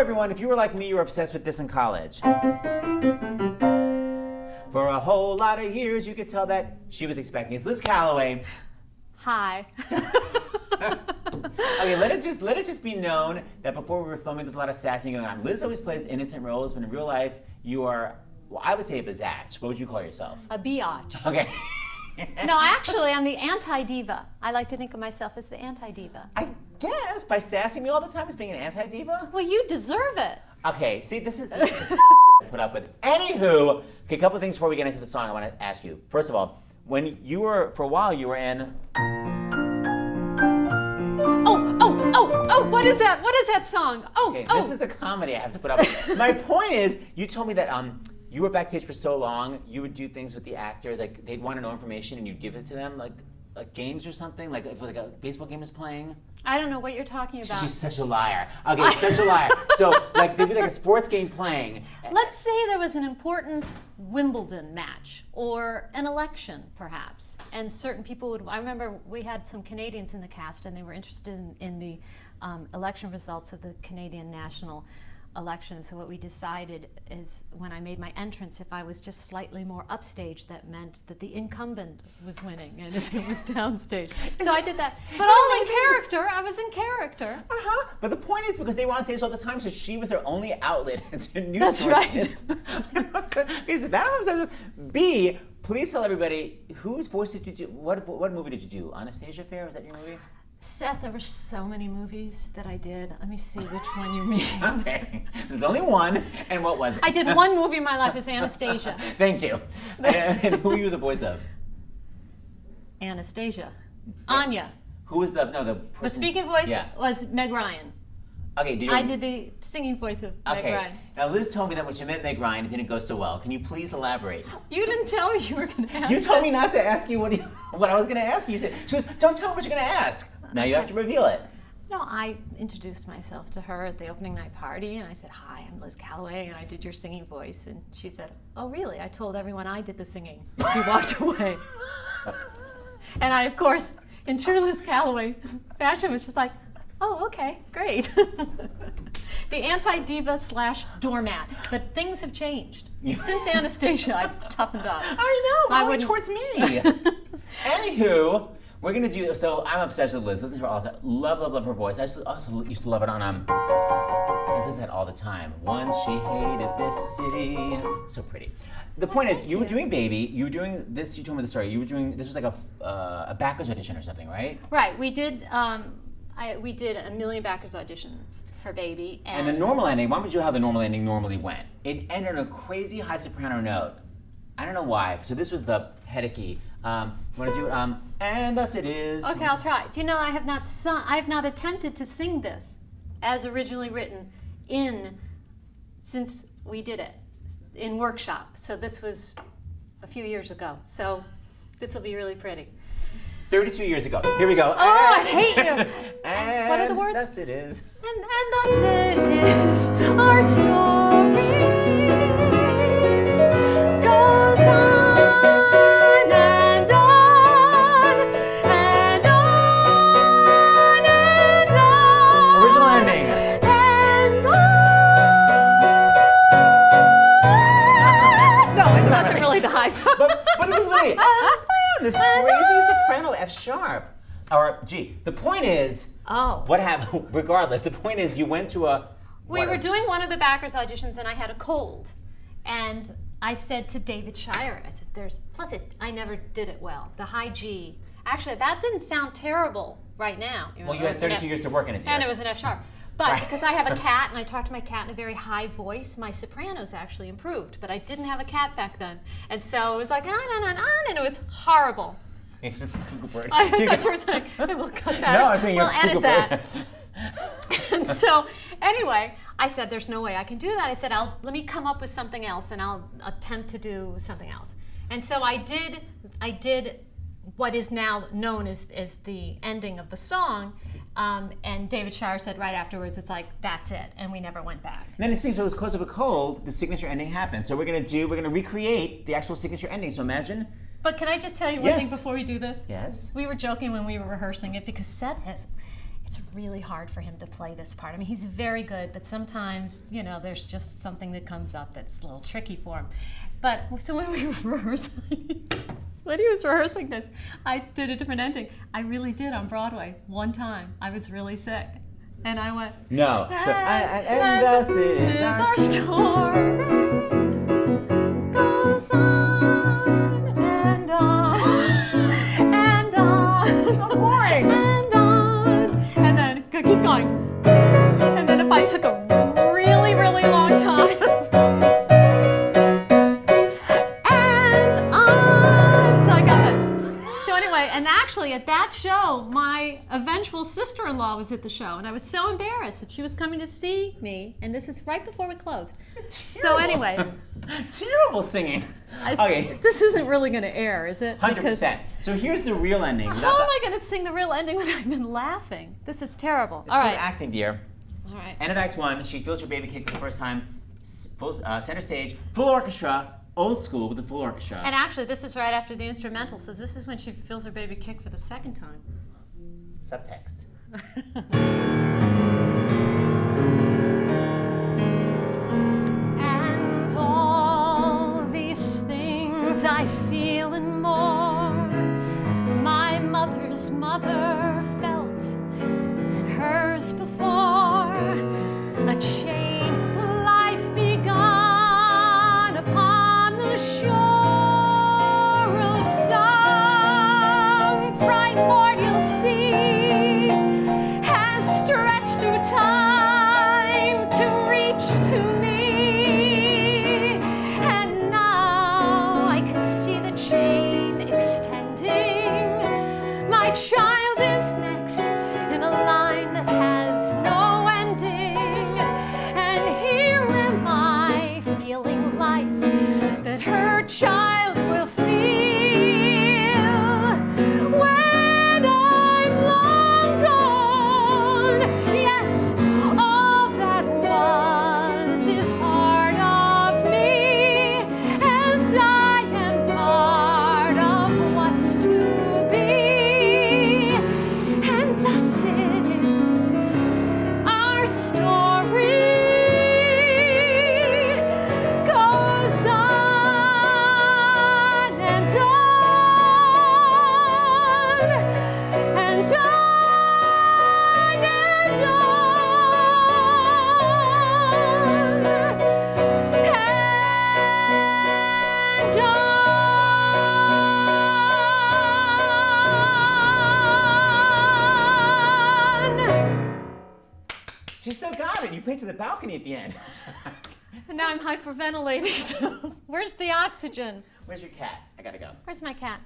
everyone. If you were like me, you were obsessed with this in college. For a whole lot of years, you could tell that she was expecting. It's Liz Callaway. Hi. Okay, let it just be known that before we were filming, there's a lot of sassing going on. Liz always plays innocent roles, but in real life, you are, well, I would say a biatch. What would you call yourself? A biatch. Okay. No, actually, I'm the anti-diva. I like to think of myself as the anti-diva. I guess by sassing me all the time as being an anti-diva. Well, you deserve it. Okay, see, this is put up with. Anywho, okay, a couple of things before we get into the song I want to ask you. First of all, when you were, for a while, you were in... Oh, what is that? What is that song? Okay, this is the comedy I have to put up with. My point is, you told me that you were backstage for so long, you would do things with the actors, like they'd want to know information and you'd give it to them, like games or something, like if like a baseball game is playing. I don't know what you're talking about. She's such a liar. Okay, such a liar. So like there'd be like a sports game playing. Let's say there was an important Wimbledon match or an election, perhaps, and certain people would. I remember we had some Canadians in the cast, and they were interested in the election results of the Canadian national election. So what we decided is, when I made my entrance, if I was just slightly more upstage, that meant that the incumbent was winning, and if it was downstage. So I did that. But all in character. I was in character. Uh-huh. But the point is, because they were on stage all the time, so she was their only outlet into news sources. Right. I'm upset. Okay, so that I'm obsessed with. B, please tell everybody, whose voice did you do? What movie did you do? Anastasia Fair? Was that your movie? Seth, there were so many movies that I did. Let me see which one you mean. Okay, there's only one, and what was it? I did one movie in my life, it's Anastasia. Thank you. And who were you the voice of? Anastasia. Anya. Who was the person? The speaking voice Yeah. was Meg Ryan. Okay, I did the singing voice of Meg Ryan. Now Liz told me that when she met Meg Ryan, it didn't go so well. Can you please elaborate? You didn't tell me you were going to ask You told me not to ask you what I was going to ask you. You said, she goes, don't tell me what you're going to ask. Now you have to reveal it. No, I introduced myself to her at the opening night party, and I said, hi, I'm Liz Callaway, and I did your singing voice. And she said, oh, really? I told everyone I did the singing. And she walked away. And I, of course, in true Liz Callaway fashion, was just like, oh, okay, great. The anti-diva / doormat. But things have changed. Since Anastasia, I've toughened up. I know, but only towards me. Anywho, we're going to do, so I'm obsessed with Liz. Listen to her all the time. Love her voice. I also used to love it on, I listen to that all the time. Once she hated this city. So pretty. The point is, you were doing Baby, you were doing this, you told me the story, you were doing, this was like a backwards audition or something, right? Right, we did a million backers auditions for Baby. And the normal ending, why don't you know how the normal ending normally went? It ended on a crazy high soprano note. I don't know why. So this was the headachy. Want to do it? And thus it is. Okay, I'll try. Do you know I have not attempted to sing this as originally written since we did it in workshop. So this was a few years ago. So this will be really pretty. 32 years ago. Here we go. Oh, I hate you. And what are the words? Thus it is. And thus it is, our story goes on and on and on and on. Original ending. And on. No, it wasn't really the high part. But it was late. This crazy soprano F sharp. Or G. The point is, what happened? Regardless, the point is, you went to a. We were doing one of the backers auditions, and I had a cold, and I said to David Shire, I said, I never did it well. The high G. Actually, that didn't sound terrible right now. Well, you had 32 years to work in it, dear. And it was an F sharp. But because I have a cat and I talk to my cat in a very high voice, my sopranos actually improved. But I didn't have a cat back then. And so it was like, and it was horrible. It's just bird. I thought you were saying, we'll cut that. No, I'm saying we'll edit that. And so anyway, I said, there's no way I can do that. I said, let me come up with something else and I'll attempt to do something else. And so I did what is now known as the ending of the song. And David Shire said right afterwards, it's like, that's it. And we never went back. And then it's so it was because of a cold, the signature ending happened. So we're gonna recreate the actual signature ending. So imagine. But can I just tell you one thing before we do this? Yes. We were joking when we were rehearsing it because Seth has, it's really hard for him to play this part. I mean, he's very good, but sometimes, you know, there's just something that comes up that's a little tricky for him. But so when we were rehearsing, when he was rehearsing this, I did a different ending. I really did on Broadway one time. I was really sick. And I went, No. And thus is our story goes on and on and on. So boring. And on. And then, keep going. And then if I took a really, really long time, and on. So I got that. So anyway, and actually at that show, my eventual sister-in-law was at the show, and I was so embarrassed that she was coming to see me, and this was right before we closed. So anyway. Terrible singing. Okay. This isn't really going to air, is it? 100%. So here's the real ending. How am I going to sing the real ending when I've been laughing? This is terrible. It's All called right. acting, dear. All right. End of Act 1, she feels her baby kick for the first time, full, center stage, full orchestra, old school with the full orchestra. And actually, this is right after the instrumental, so this is when she feels her baby kick for the second time. Subtext. And all these things I feel and more, my mother's mother felt, and hers before, a chain of life begun upon the shore of some primordial sea, has stretched through time to reach to me. And now I can see the chain extending. My child is next in a line that has no ending. And here am I feeling life that her child will feel when I'm long gone. Yes, all that was is part of me, as I am part of what's to be. And thus it is our story goes on and on and on and on. She still got it. You played to the balcony at the end. And now I'm hyperventilating. So where's the oxygen? Where's your cat? I gotta go. Where's my cat?